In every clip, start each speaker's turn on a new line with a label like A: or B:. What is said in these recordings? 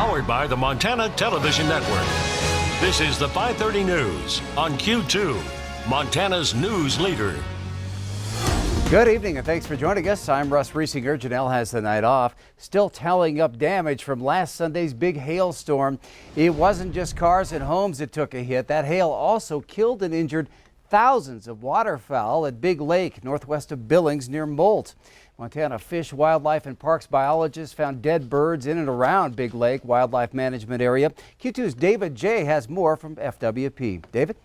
A: Powered by the Montana Television Network. This is the 530 News on Q2, Montana's news leader.
B: Good evening and thanks for joining us. I'm Russ Riesinger. Janelle has the night off. Still tallying up damage from last Sunday's big hailstorm. It wasn't just cars and homes that took a hit. That hail also killed and injured thousands of waterfowl at Big Lake, northwest of Billings near Molt. Montana Fish, Wildlife and Parks biologists found dead birds in and around Big Lake Wildlife Management Area. Q2's David J. has more from FWP. David?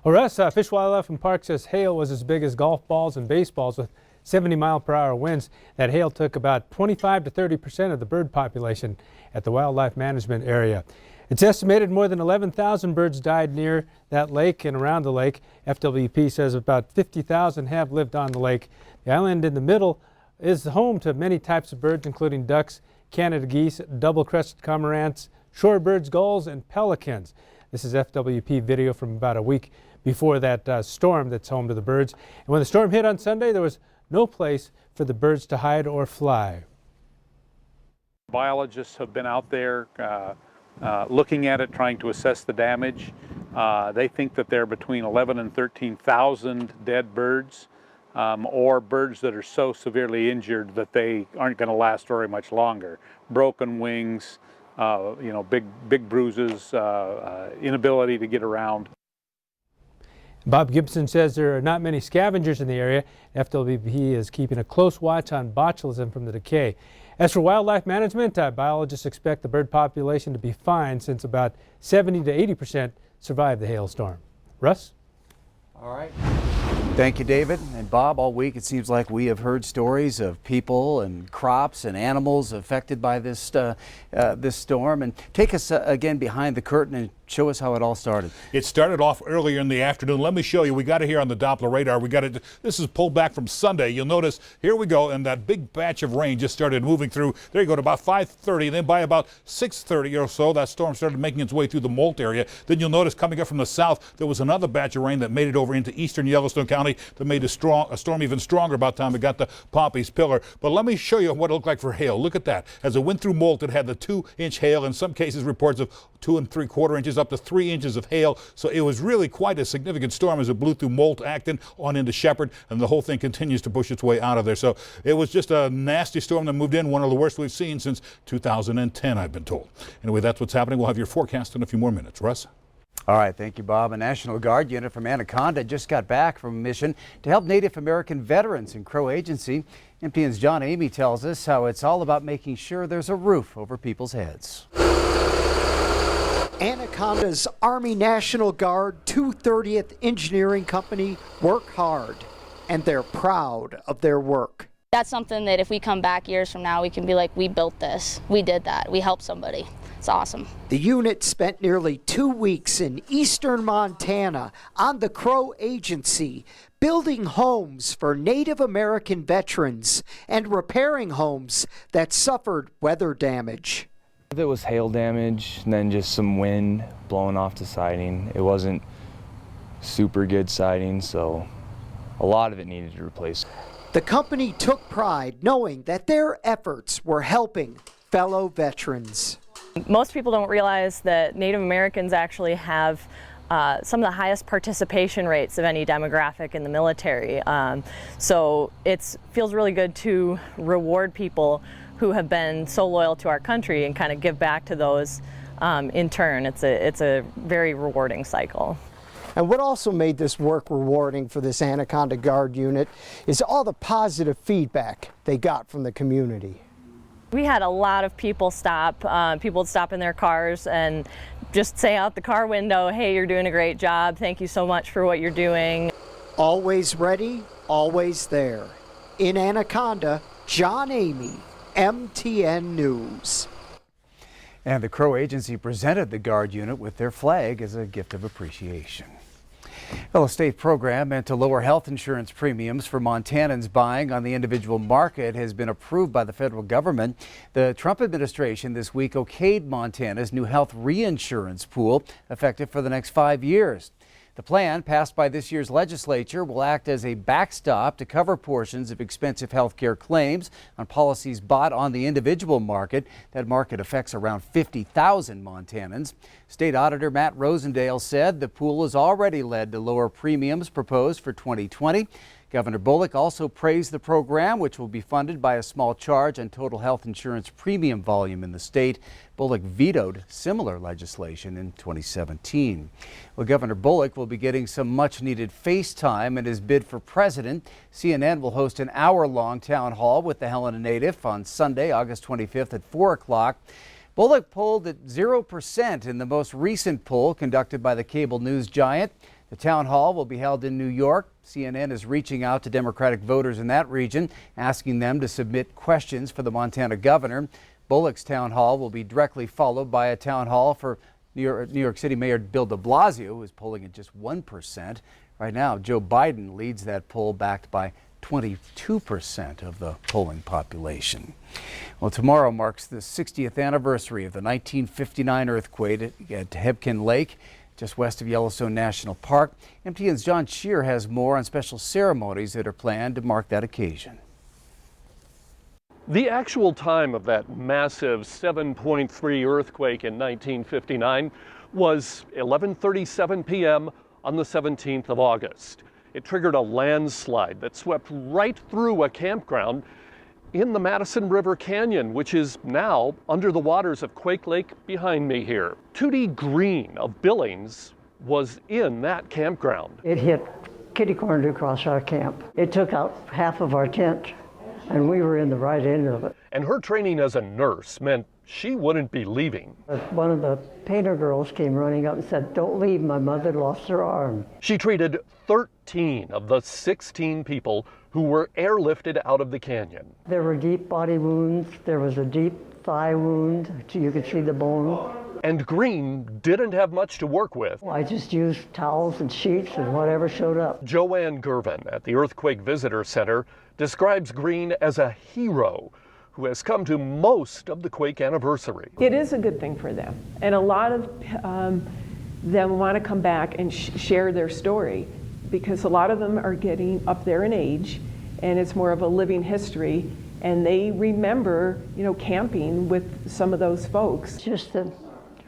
C: Well, Russ, Fish, Wildlife and Parks says hail was as big as golf balls and baseballs with 70-mile-per-hour winds. That hail took about 25 to 30% of the bird population at the Wildlife Management Area. It's estimated more than 11,000 birds died near that lake and around the lake. FWP says about 50,000 have lived on the lake. The island in the middle is home to many types of birds, including ducks, Canada geese, double-crested cormorants, shorebirds, gulls, and pelicans. This is FWP video from about a week before that storm that's home to the birds. And when the storm hit on Sunday, there was no place for the birds to hide or fly.
D: Biologists have been out there looking at it, trying to assess the damage. They think that there are between 11 and 13,000 dead birds, or birds that are so severely injured that they aren't going to last very much longer. Broken wings, big bruises, inability to get around.
C: Bob Gibson says there are not many scavengers in the area. FWP is keeping a close watch on botulism from the decay. As for wildlife management, biologists expect the bird population to be fine since about 70 to 80% survived the hailstorm. Russ?
B: All right. Thank you, David. And Bob, all week it seems like we have heard stories of people and crops and animals affected by this storm. And take us again behind the curtain and show us how it all started.
E: It started off earlier in the afternoon. Let me show you. We got it here on the Doppler radar. We got it. This is pulled back from Sunday. You'll notice, here we go, and that big batch of rain just started moving through. There you go, to about 5:30. Then by about 6:30 or so, that storm started making its way through the Molt area. Then you'll notice coming up from the south, there was another batch of rain that made it over into eastern Yellowstone County that made a storm even stronger by the time it got to Pompey's Pillar. But let me show you what it looked like for hail. Look at that. As it went through Molt, it had the 2-inch hail. In some cases, reports of 2 3/4 inches, up to 3 inches of hail. So it was really quite a significant storm as it blew through Molt, Acton, on into Shepherd, and the whole thing continues to push its way out of there. So it was just a nasty storm that moved in, one of the worst we've seen since 2010, I've been told. Anyway, that's what's happening. We'll have your forecast in a few more minutes. Russ?
B: All right, thank you, Bob. A National Guard unit from Anaconda just got back from a mission to help Native American veterans in Crow Agency. NPN's John Amy tells us how it's all about making sure there's a roof over people's heads.
F: Anaconda's Army National Guard 230th Engineering Company work hard, and they're proud of their work.
G: That's something that if we come back years from now, we can be like, we built this, we did that, we helped somebody. It's awesome.
F: The unit spent nearly 2 weeks in eastern Montana on the Crow Agency, building homes for Native American veterans and repairing homes that suffered weather damage.
H: If it was hail damage and then just some wind blowing off the siding, it wasn't super good siding, so a lot of it needed to replace.
F: The company took pride knowing that their efforts were helping fellow veterans.
I: Most people don't realize that Native Americans actually have some of the highest participation rates of any demographic in the military. So it feels really good to reward people who have been so loyal to our country and kind of give back to those in turn. It's a very rewarding cycle.
F: And what also made this work rewarding for this Anaconda Guard unit is all the positive feedback they got from the community.
I: We had a lot of people stop. People would stop in their cars and just say out the car window, hey, you're doing a great job. Thank you so much for what you're doing.
F: Always ready, always there. In Anaconda, John Amy, MTN News.
B: And the Crow Agency presented the Guard unit with their flag as a gift of appreciation. Well, a state program meant to lower health insurance premiums for Montanans buying on the individual market has been approved by the federal government. The Trump administration this week okayed Montana's new health reinsurance pool, effective for the next 5 years. The plan, passed by this year's legislature, will act as a backstop to cover portions of expensive health care claims on policies bought on the individual market. That market affects around 50,000 Montanans. State Auditor Matt Rosendale said the pool has already led to lower premiums proposed for 2020. Governor Bullock also praised the program, which will be funded by a small charge on total health insurance premium volume in the state. Bullock vetoed similar legislation in 2017. Well, Governor Bullock will be getting some much-needed face time in his bid for president. CNN will host an hour-long town hall with the Helena native on Sunday, August 25th at 4 o'clock. Bullock polled at 0% in the most recent poll conducted by the cable news giant. The town hall will be held in New York. CNN is reaching out to Democratic voters in that region, asking them to submit questions for the Montana governor. Bullock's town hall will be directly followed by a town hall for New York City Mayor Bill de Blasio, who is polling at just 1%. Right now, Joe Biden leads that poll, backed by 22% of the polling population. Well, tomorrow marks the 60th anniversary of the 1959 earthquake at Hebgen Lake, just west of Yellowstone National Park. MTN's John Shear has more on special ceremonies that are planned to mark that occasion.
J: The actual time of that massive 7.3 earthquake in 1959 was 11:37 p.m. on the 17th of August. It triggered a landslide that swept right through a campground in the Madison River Canyon, which is now under the waters of Quake Lake behind me here. Tootie Green of Billings was in that campground.
K: It hit kitty cornered across our camp. It took out half of our tent, and we were in the right end of it.
J: And her training as a nurse meant she wouldn't be leaving.
K: One of the painter girls came running up and said, "Don't leave, my mother lost her arm."
J: She treated 13 of the 16 people who were airlifted out of the canyon.
K: There were deep body wounds. There was a deep thigh wound. You could see the bone.
J: And Green didn't have much to work with.
K: I just used towels and sheets and whatever showed up.
J: Joanne Gervin at the Earthquake Visitor Center describes Green as a hero who has come to most of the quake anniversary.
L: It is a good thing for them, and a lot of them want to come back and share their story, because a lot of them are getting up there in age, and it's more of a living history, and they remember, camping with some of those folks.
K: Just the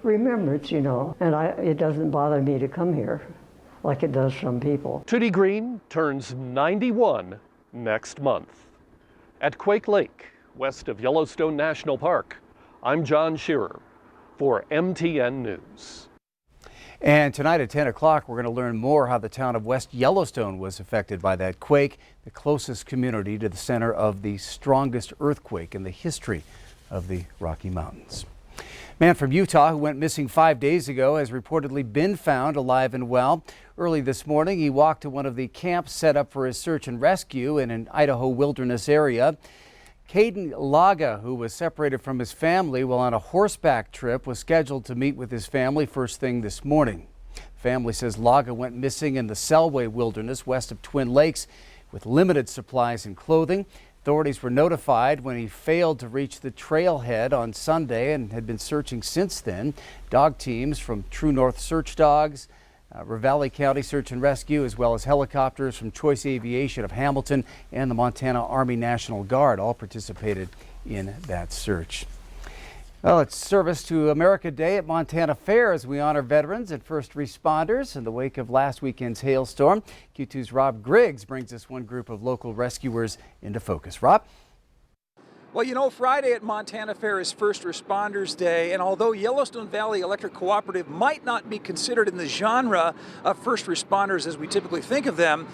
K: remembrance, and it doesn't bother me to come here like it does some people.
J: Tootie Green turns 91 next month. At Quake Lake, west of Yellowstone National Park, I'm John Shearer for MTN News.
B: And tonight at 10 o'clock, we're going to learn more how the town of West Yellowstone was affected by that quake, the closest community to the center of the strongest earthquake in the history of the Rocky Mountains. Man from Utah who went missing 5 days ago has reportedly been found alive and well. Early this morning, he walked to one of the camps set up for his search and rescue in an Idaho wilderness area. Caden Laga, who was separated from his family while on a horseback trip, was scheduled to meet with his family first thing this morning. The family says Laga went missing in the Selway Wilderness west of Twin Lakes with limited supplies and clothing. Authorities were notified when he failed to reach the trailhead on Sunday and had been searching since then. Dog teams from True North Search Dogs, Ravalli County Search and Rescue, as well as helicopters from Choice Aviation of Hamilton and the Montana Army National Guard all participated in that search. Well, it's Service to America Day at Montana Fair as we honor veterans and first responders in the wake of last weekend's hailstorm. Q2's Rob Griggs brings us one group of local rescuers into focus. Rob?
M: Well, Friday at Montana Fair is First Responders Day, and although Yellowstone Valley Electric Cooperative might not be considered in the genre of first responders as we typically think of them,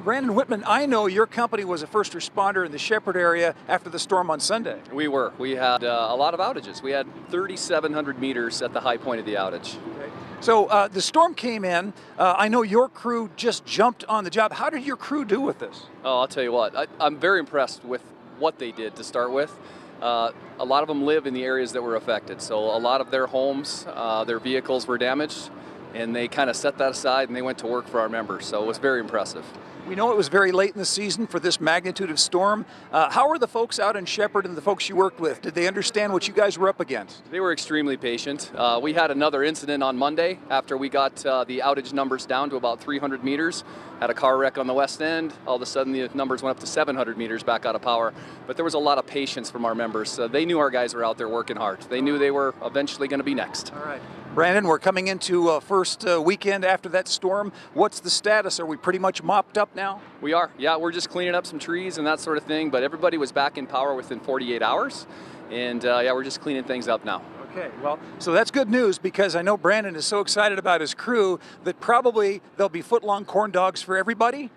M: Brandon Whitman, I know your company was a first responder in the Shepherd area after the storm on Sunday.
N: We were. We had a lot of outages. We had 3,700 meters at the high point of the outage.
M: Okay. So the storm came in. I know your crew just jumped on the job. How did your crew do with this?
N: Oh, I'll tell you what. I'm very impressed with what they did to start with. A lot of them live in the areas that were affected, so a lot of their homes, their vehicles were damaged. and they kind of set that aside and they went to work for our members. So it was very impressive.
M: We know it was very late in the season for this magnitude of storm. How are the folks out in Shepherd and the folks you worked with? Did they understand what you guys were up against?
N: They were extremely patient. We had another incident on Monday after we got the outage numbers down to about 300 meters. Had a car wreck on the west end. All of a sudden the numbers went up to 700 meters back out of power. But there was a lot of patience from our members. They knew our guys were out there working hard. They knew they were eventually going to be next.
M: All right. Brandon, we're coming into first weekend after that storm. What's the status? Are we pretty much mopped up now?
N: We are. Yeah, we're just cleaning up some trees and that sort of thing. But everybody was back in power within 48 hours. And yeah, we're just cleaning things up now.
M: Okay, well, so that's good news because I know Brandon is so excited about his crew that probably there'll be foot-long corn dogs for everybody.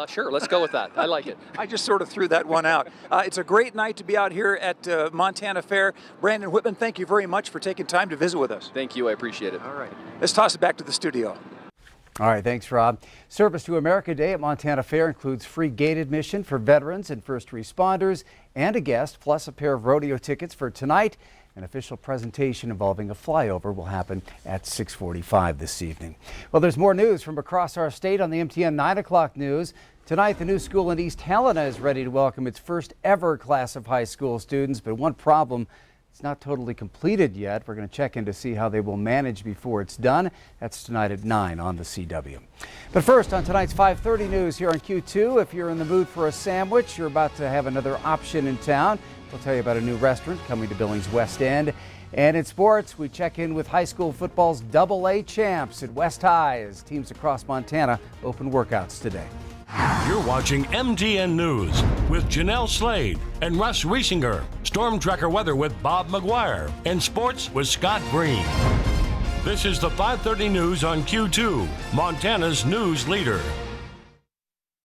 N: Sure, let's go with that. I like it.
M: I just sort of threw that one out. It's a great night to be out here at Montana Fair. Brandon Whitman, thank you very much for taking time to visit with us.
N: Thank you, I appreciate it.
M: All right, let's toss it back to the studio.
B: All right, thanks, Rob. Service to America Day at Montana Fair includes free gate admission for veterans and first responders and a guest, plus a pair of rodeo tickets for tonight. An official presentation involving a flyover will happen at 6:45 this evening. Well, there's more news from across our state on the MTN 9 o'clock news. Tonight, the new school in East Helena is ready to welcome its first ever class of high school students, but one problem, it's not totally completed yet. We're going to check in to see how they will manage before it's done. That's tonight at 9 on the CW. But first, on tonight's 5:30 news here on Q2, if you're in the mood for a sandwich, you're about to have another option in town. We'll tell you about a new restaurant coming to Billings West End. And in sports, we check in with high school football's AA champs at West High as teams across Montana open workouts today.
A: You're watching MTN News with Janelle Slade and Russ Riesinger. Storm Tracker weather with Bob McGuire. And sports with Scott Green. This is the 5:30 news on Q2, Montana's news leader.